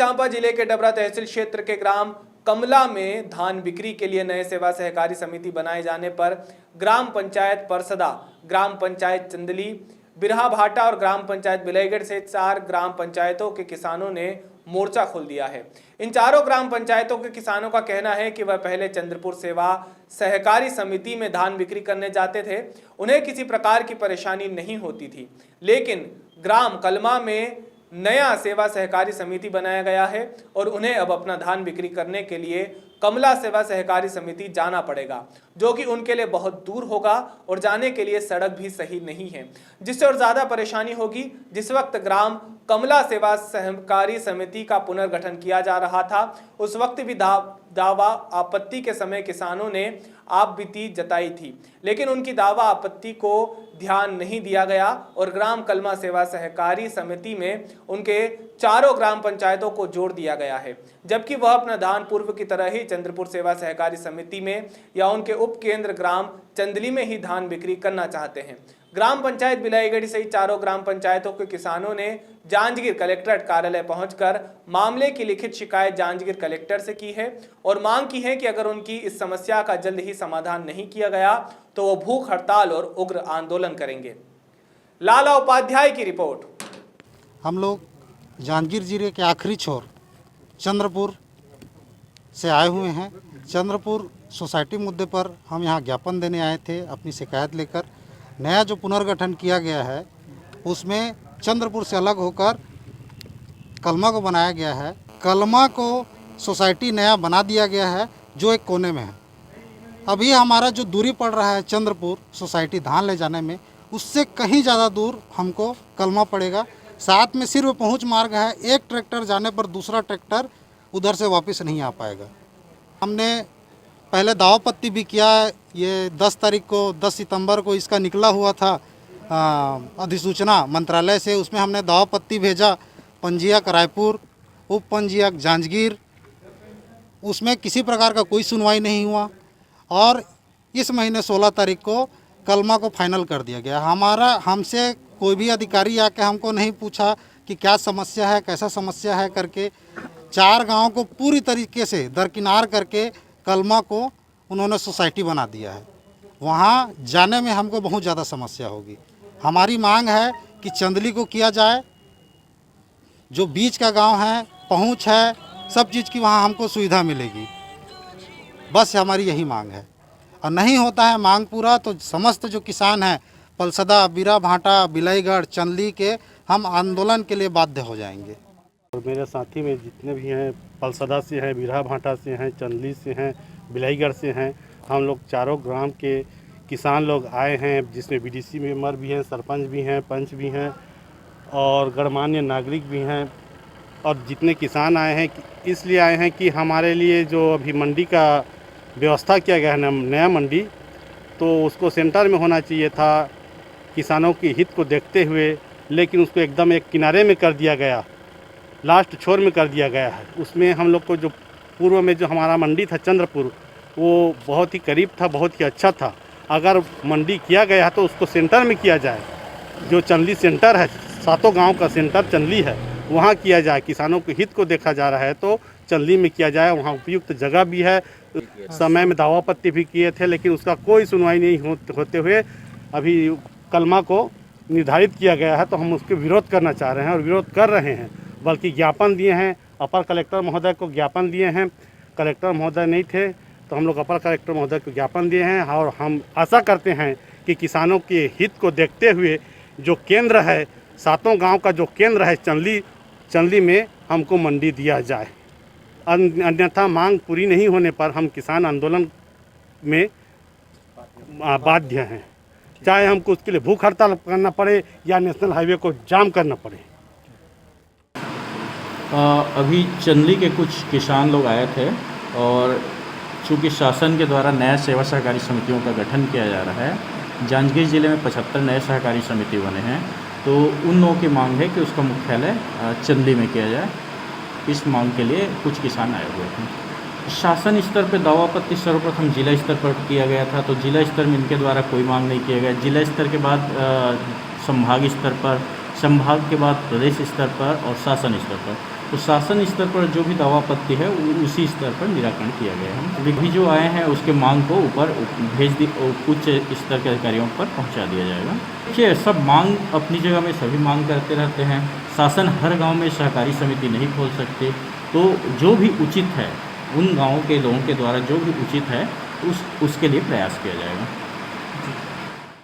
चांपा जिले के डबरा तहसील क्षेत्र के ग्राम कमला में धान बिक्री के लिए नए सेवा सहकारी समिति बनाए जाने पर ग्राम पंचायत परसदा, ग्राम पंचायत चंदली, बिरहा भाटा और ग्राम पंचायत बिलाईगढ़ से 4 ग्राम पंचायतों के किसानों ने मोर्चा खोल दिया है। इन चारों ग्राम पंचायतों के किसानों का कहना है कि वह पहले चंद्रपुर सेवा सहकारी समिति में धान बिक्री करने जाते थे, उन्हें किसी प्रकार की परेशानी नहीं होती थी, लेकिन ग्राम कलमा में नया सेवा सहकारी समिति बनाया गया है और उन्हें अब अपना धान बिक्री करने के लिए कमला सेवा सहकारी समिति जाना पड़ेगा, जो कि उनके लिए बहुत दूर होगा और जाने के लिए सड़क भी सही नहीं है, जिससे और ज़्यादा परेशानी होगी। जिस वक्त ग्राम कमला सेवा सहकारी समिति का पुनर्गठन किया जा रहा था, उस वक्त भी दावा आपत्ति के समय किसानों ने आपबीती जताई थी, लेकिन उनकी दावा आपत्ति को ध्यान नहीं दिया गया और ग्राम कलमा सेवा सहकारी समिति में उनके चारों ग्राम पंचायतों को जोड़ दिया गया है, जबकि वह अपना धान पूर्व की तरह ही चंद्रपुर सेवा सहकारी समिति में या उनके उप केंद्र ग्राम चंदली में ही धान बिक्री करना चाहते हैं। ग्राम पंचायत बिलाईगढ़ सहित चारों ग्राम पंचायतों के किसानों ने जांजगीर कलेक्ट्रेट कार्यालय पहुंचकर मामले की लिखित शिकायत जांजगीर कलेक्टर से की है और मांग की है कि अगर उनकी इस समस्या का जल्द ही समाधान नहीं किया गया तो वो भूख हड़ताल और उग्र आंदोलन करेंगे। लाला उपाध्याय की रिपोर्ट। हम लोग जांजगीर जिले के आखिरी छोर चंद्रपुर से आए हुए हैं। चंद्रपुर सोसाइटी मुद्दे पर हम यहाँ ज्ञापन देने आए थे अपनी शिकायत लेकर। नया जो पुनर्गठन किया गया है उसमें चंद्रपुर से अलग होकर कलमा को बनाया गया है। कलमा को सोसाइटी नया बना दिया गया है जो एक कोने में है। अभी हमारा जो दूरी पड़ रहा है चंद्रपुर सोसाइटी धान ले जाने में, उससे कहीं ज़्यादा दूर हमको कलमा पड़ेगा। साथ में सिर्फ पहुंच मार्ग है, एक ट्रैक्टर जाने पर दूसरा ट्रैक्टर उधर से वापस नहीं आ पाएगा। हमने पहले दावापत्ती भी किया। ये 10 तारीख को 10 सितंबर को इसका निकला हुआ था अधिसूचना मंत्रालय से, उसमें हमने दावापत्ती भेजा पंजीयक रायपुर, उप पंजीयक जांजगीर, उसमें किसी प्रकार का कोई सुनवाई नहीं हुआ और इस महीने 16 तारीख को कलमा को फाइनल कर दिया गया। हमसे कोई भी अधिकारी आके हमको नहीं पूछा कि क्या समस्या है, कैसा समस्या है करके। 4 गाँव को पूरी तरीके से दरकिनार करके कलमा को उन्होंने सोसाइटी बना दिया है। वहाँ जाने में हमको बहुत ज़्यादा समस्या होगी। हमारी मांग है कि चंदली को किया जाए, जो बीच का गांव है, पहुँच है, सब चीज़ की वहाँ हमको सुविधा मिलेगी। बस हमारी यही मांग है और नहीं होता है मांग पूरा तो समस्त जो किसान हैं पलसदा, बिरहा भाटा, बिलाईगढ़, चंदली के हम आंदोलन के लिए बाध्य हो जाएंगे। और मेरे साथी में जितने भी हैं, पलसदा से हैं, बिरहा भाटा से हैं, चंदली से हैं, बिलाईगढ़ से हैं, हम लोग चारों ग्राम के किसान लोग आए हैं, जिसमें बीडीसी मेंबर भी हैं, सरपंच भी हैं, पंच भी हैं और गणमान्य नागरिक भी हैं। और जितने किसान आए हैं इसलिए आए हैं कि हमारे लिए जो अभी मंडी का व्यवस्था किया गया है, नया मंडी, तो उसको सेंटर में होना चाहिए था किसानों के हित को देखते हुए, लेकिन उसको एकदम एक किनारे में कर दिया गया, लास्ट छोर में कर दिया गया है। उसमें हम लोग को जो पूर्व में जो हमारा मंडी था चंद्रपुर, वो बहुत ही करीब था, बहुत ही अच्छा था। अगर मंडी किया गया है तो उसको सेंटर में किया जाए। जो चंदली सेंटर है, 7 गांव का सेंटर चंदली है, वहाँ किया जाए। किसानों के हित को देखा जा रहा है तो चंदली में किया जाए, वहाँ उपयुक्त जगह भी है। समय में दावापत्ती भी किए थे लेकिन उसका कोई सुनवाई नहीं होते हुए अभी कलमा को निर्धारित किया गया है, तो हम उसके विरोध करना चाह रहे हैं और विरोध कर रहे हैं। बल्कि ज्ञापन दिए हैं, अपर कलेक्टर महोदय को ज्ञापन दिए हैं। कलेक्टर महोदय नहीं थे तो हम लोग अपर कलेक्टर महोदय को ज्ञापन दिए हैं और हम आशा करते हैं कि किसानों के हित को देखते हुए जो केंद्र है, 7 गांव का जो केंद्र है चंदली में हमको मंडी दिया जाए। अन्यथा मांग पूरी नहीं होने पर हम किसान आंदोलन में बाध्य हैं, चाहे हमको उसके लिए भूख हड़ताल करना पड़े या नेशनल हाईवे को जाम करना पड़े। अभी चंदली के कुछ किसान लोग आए थे और चूँकि शासन के द्वारा नया सेवा सहकारी समितियों का गठन किया जा रहा है, जांजगीर जिले में 75 नए सहकारी समिति बने हैं, तो उन लोगों की मांग है कि उसका मुख्यालय चंदली में किया जाए। इस मांग के लिए कुछ किसान आए हुए थे। शासन स्तर पर दावापत्ती सर्वप्रथम जिला स्तर पर किया गया था, तो जिला स्तर में इनके द्वारा कोई मांग नहीं किया गया। जिला स्तर के बाद संभाग स्तर पर, संभाग के बाद प्रदेश स्तर पर और शासन स्तर पर तो शासन स्तर पर जो भी दावा आपत्ति है उसी स्तर पर निराकरण किया गया है। अभी जो आए हैं उसके मांग को ऊपर भेज दी, उच्च स्तर के अधिकारियों पर पहुंचा दिया जाएगा। देखिए, सब मांग अपनी जगह में सभी मांग करते रहते हैं। शासन हर गांव में सहकारी समिति नहीं खोल सकते, तो जो भी उचित है उन गाँवों के लोगों के द्वारा जो भी उचित है उसके लिए प्रयास किया जाएगा।